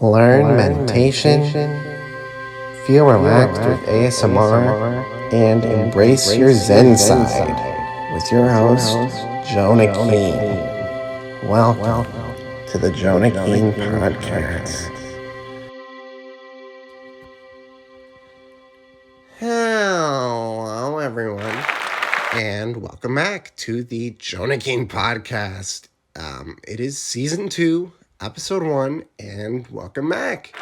Learn meditation, feel relaxed with ASMR, and embrace your Zen side with your host, Jonah Keen. Welcome to the Jonah Keen Podcast. Hello, everyone, and welcome back to the Jonah Keen Podcast. It is Season 2, Episode 1, and welcome back.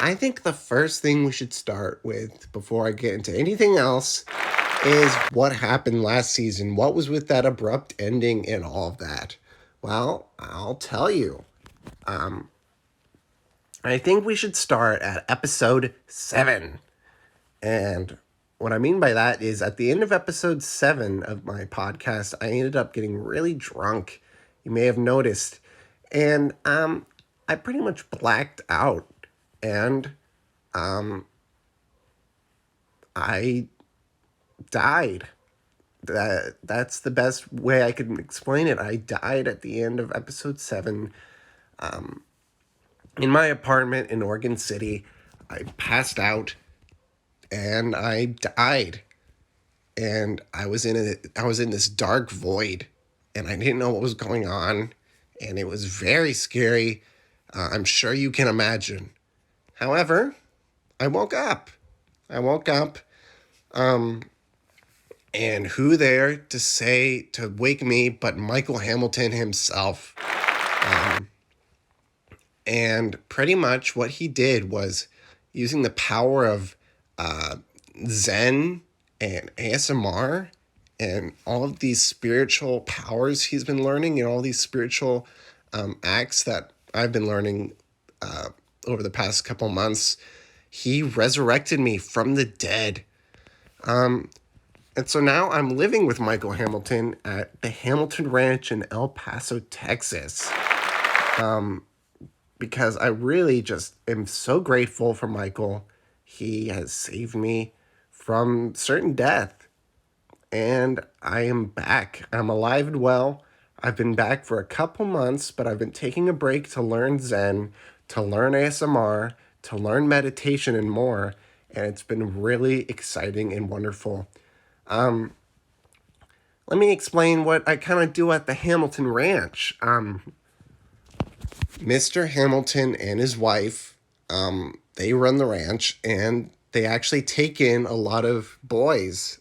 I think the first thing we should start with, before I get into anything else, is what happened last season. What was with that abrupt ending and all of that? Well, I'll tell you. I think we should start at Episode 7. And what I mean by that is at the end of Episode 7 of my podcast, I ended up getting really drunk. You may have noticed. And I pretty much blacked out. And I died. That's the best way I can explain it. I died at the end of Episode 7 in my apartment in Oregon City. I passed out and I died. And I was in this dark void, and I didn't know what was going on, and it was very scary. I'm sure you can imagine. However, I woke up. And who there to wake me but Michael Hamilton himself. And pretty much what he did was using the power of Zen and ASMR and all of these spiritual powers he's been learning and all these spiritual acts that I've been learning over the past couple months. He resurrected me from the dead. And so now I'm living with Michael Hamilton at the Hamilton Ranch in El Paso, Texas. Because I really just am so grateful for Michael. He has saved me from certain death. And I am back. I'm alive and well. I've been back for a couple months, but I've been taking a break to learn Zen, to learn ASMR, to learn meditation and more. And it's been really exciting and wonderful. Let me explain what I kind of do at the Hamilton Ranch. Mr. Hamilton and his wife, they run the ranch, and they actually take in a lot of boys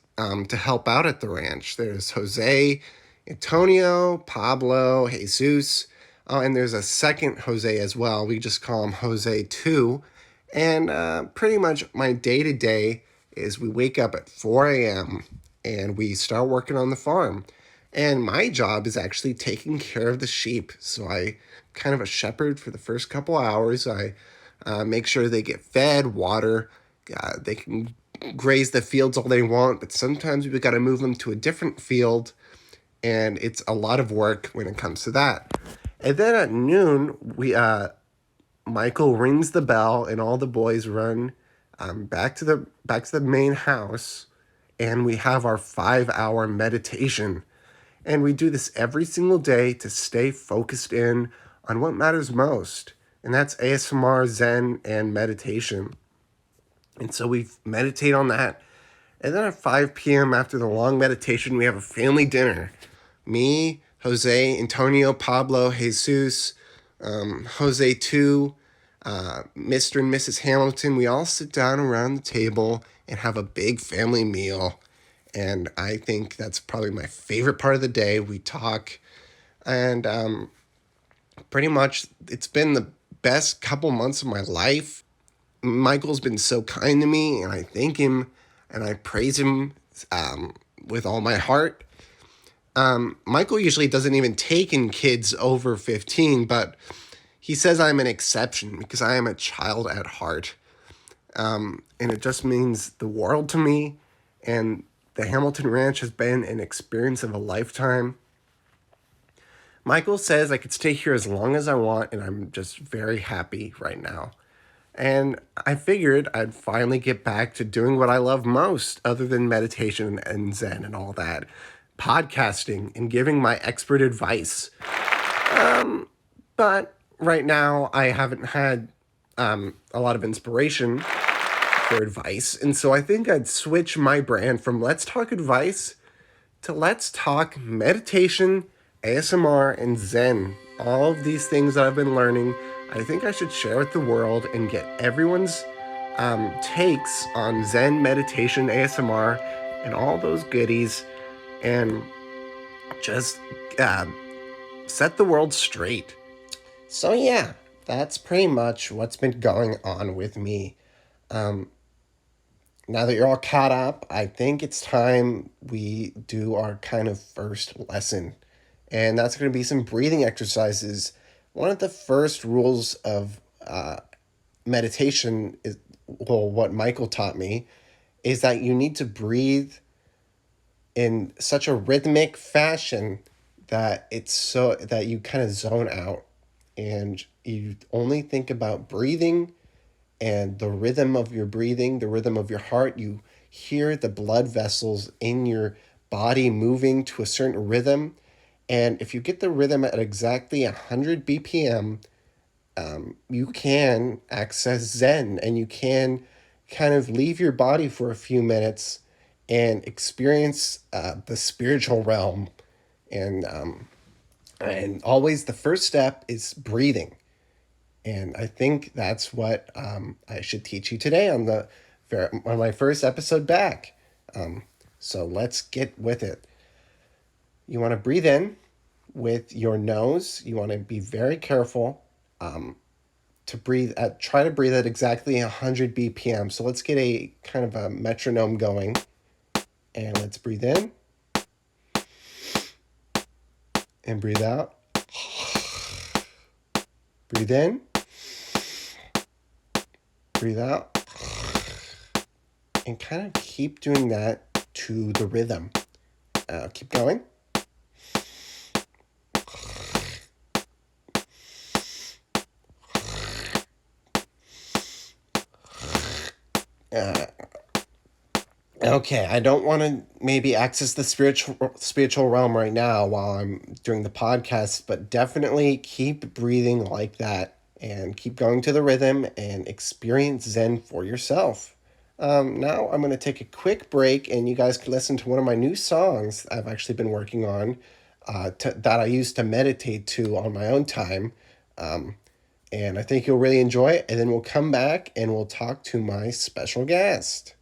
to help out at the ranch. There's Jose, Antonio, Pablo, Jesus, and there's a second Jose as well. We just call him Jose 2. And pretty much my day-to-day is we wake up at 4 a.m. and we start working on the farm. And my job is actually taking care of the sheep. So I kind of a shepherd for the first couple hours. I make sure they get fed, water. They can graze the fields all they want, but sometimes we've got to move them to a different field. And it's a lot of work when it comes to that. And then at noon, Michael rings the bell, and all the boys run back to the main house, and we have our 5-hour meditation. And we do this every single day to stay focused in on what matters most, and that's ASMR, Zen, and meditation. And so we meditate on that. And then at 5 p.m. after the long meditation, we have a family dinner. Me, Jose, Antonio, Pablo, Jesus, Jose 2, Mr. and Mrs. Hamilton, we all sit down around the table and have a big family meal. And I think that's probably my favorite part of the day. We talk, and pretty much it's been the best couple months of my life. Michael's been so kind to me, and I thank him, and I praise him with all my heart. Michael usually doesn't even take in kids over 15, but he says I'm an exception because I am a child at heart. And it just means the world to me. And the Hamilton Ranch has been an experience of a lifetime. Michael says I could stay here as long as I want, and I'm just very happy right now. And I figured I'd finally get back to doing what I love most, other than meditation and Zen and all that. Podcasting and giving my expert advice. But right now I haven't had a lot of inspiration for advice, and so I think I'd switch my brand from Let's Talk Advice to Let's Talk Meditation, ASMR, and Zen. All of these things that I've been learning, I think I should share with the world and get everyone's takes on Zen, meditation, ASMR, and all those goodies, and just set the world straight. So yeah, that's pretty much what's been going on with me. Now that you're all caught up, I think it's time we do our kind of first lesson. And that's going to be some breathing exercises. One of the first rules of meditation is, well, what Michael taught me, is that you need to breathe in such a rhythmic fashion that it's so that you kind of zone out and you only think about breathing and the rhythm of your breathing, the rhythm of your heart. You hear the blood vessels in your body moving to a certain rhythm. And if you get the rhythm at exactly 100 BPM, you can access Zen, and you can kind of leave your body for a few minutes and experience the spiritual realm. And always the first step is breathing. And I think that's what I should teach you today on my first episode back. So let's get with it. You want to breathe in with your nose. You want to be very careful to breathe try to breathe at exactly 100 BPM. So let's get a kind of a metronome going. And let's breathe in. And breathe out. Breathe in. Breathe out. And kind of keep doing that to the rhythm. Keep going. Okay, I don't want to maybe access the spiritual realm right now while I'm doing the podcast, but definitely keep breathing like that and keep going to the rhythm and experience Zen for yourself. Now I'm going to take a quick break, and you guys can listen to one of my new songs I've actually been working on that I used to meditate to on my own time. And I think you'll really enjoy it, and then we'll come back and we'll talk to my special guest.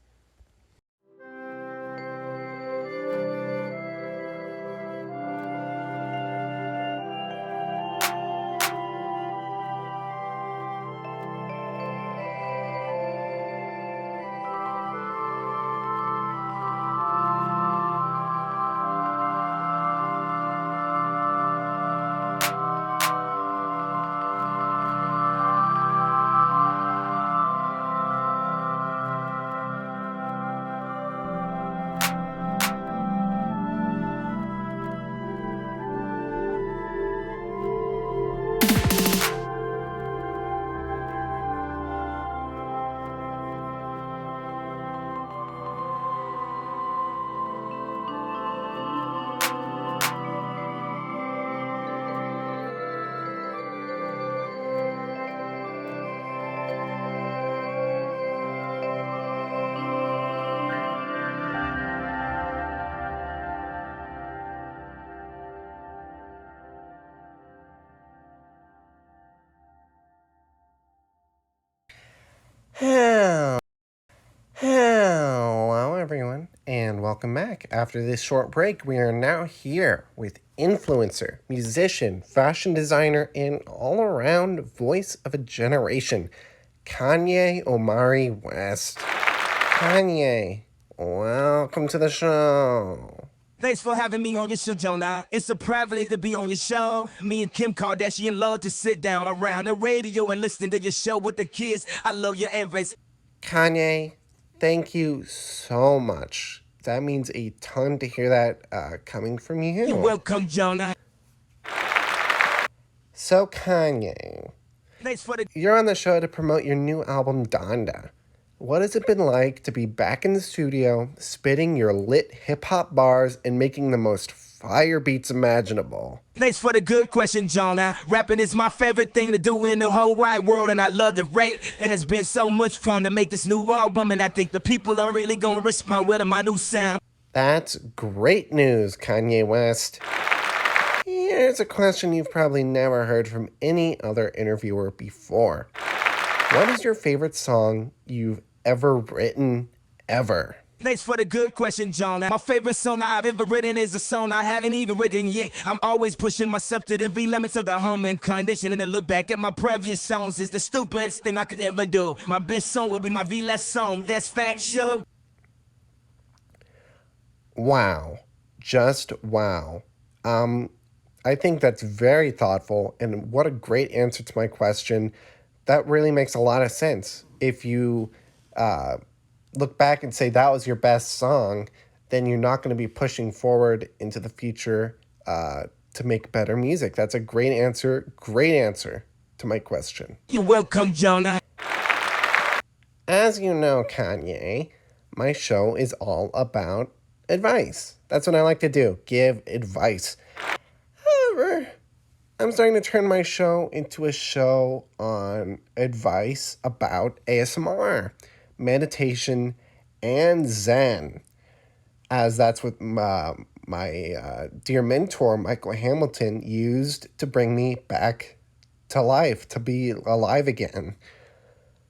Hello, everyone, and welcome back. After this short break, we are now here with influencer, musician, fashion designer, and all-around voice of a generation, Kanye Omari West. Kanye, welcome to the show. Thanks for having me on your show, Jonah. It's a privilege to be on your show. Me and Kim Kardashian love to sit down around the radio and listen to your show with the kids. I love your advice. Kanye, thank you so much. That means a ton to hear that coming from you. You're welcome, Jonah. So, Kanye, you're on the show to promote your new album, Donda. What has it been like to be back in the studio, spitting your lit hip-hop bars and making the most fire beats imaginable. Thanks for the good question, Jonah. Rapping is my favorite thing to do in the whole wide world, and I love to rap. It has been so much fun to make this new album, and I think the people are really gonna respond well to my new sound. That's great news, Kanye West. Here's a question you've probably never heard from any other interviewer before. What is your favorite song you've ever written, ever? Thanks for the good question, John. My favorite song I've ever written is a song I haven't even written yet. I'm always pushing myself to the limits of the humming condition, and to look back at my previous songs is the stupidest thing I could ever do. My best song will be my last song. That's factual. Wow. Just wow. I think that's very thoughtful, and what a great answer to my question. That really makes a lot of sense. If you look back and say that was your best song, then you're not going to be pushing forward into the future to make better music. That's a great answer to my question. You're welcome, Jonah. As you know, Kanye, my show is all about advice. That's what I like to do, give advice. However, I'm starting to turn my show into a show on advice about ASMR, meditation, and Zen, as that's what my dear mentor, Michael Hamilton, used to bring me back to life, to be alive again.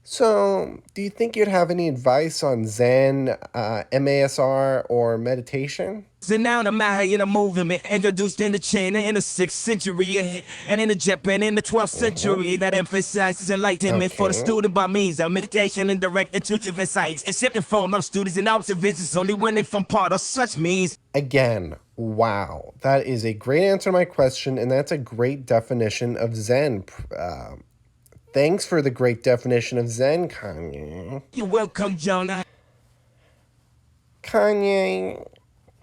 So, do you think you'd have any advice on Zen, MASR, or meditation? So now I'm out here in a movement introduced in the China in the 6th century and in the Japan in the 12th century that emphasizes enlightenment for the student by means of meditation and direct intuitive insights, except for most students and observations only when they form part of such means. Again, wow. That is a great answer to my question, and that's a great definition of Zen. Thanks for the great definition of Zen, Kanye. You're welcome, Jonah. Kanye,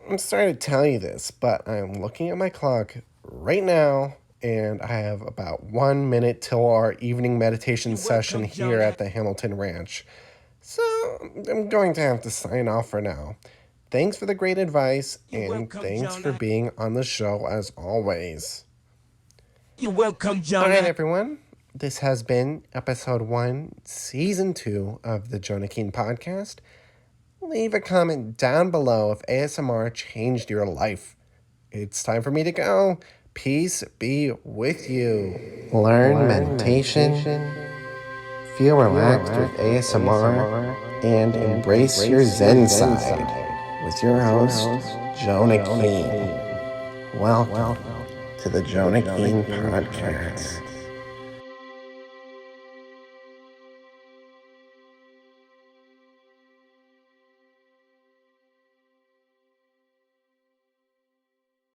I'm sorry to tell you this, but I'm looking at my clock right now, and I have about 1 minute till our evening meditation session here at the Hamilton Ranch. So I'm going to have to sign off for now. Thanks for the great advice, and thanks for being on the show as always. You're welcome, Jonah. All right, everyone. This has been episode 1, season 2 of the Jonah Keen Podcast. Leave a comment down below if ASMR changed your life. It's time for me to go. Peace be with you. Learn meditation, feel relaxed with ASMR, and embrace your Zen side with your host, Jonah Keen. Welcome to the Jonah Keen Podcast.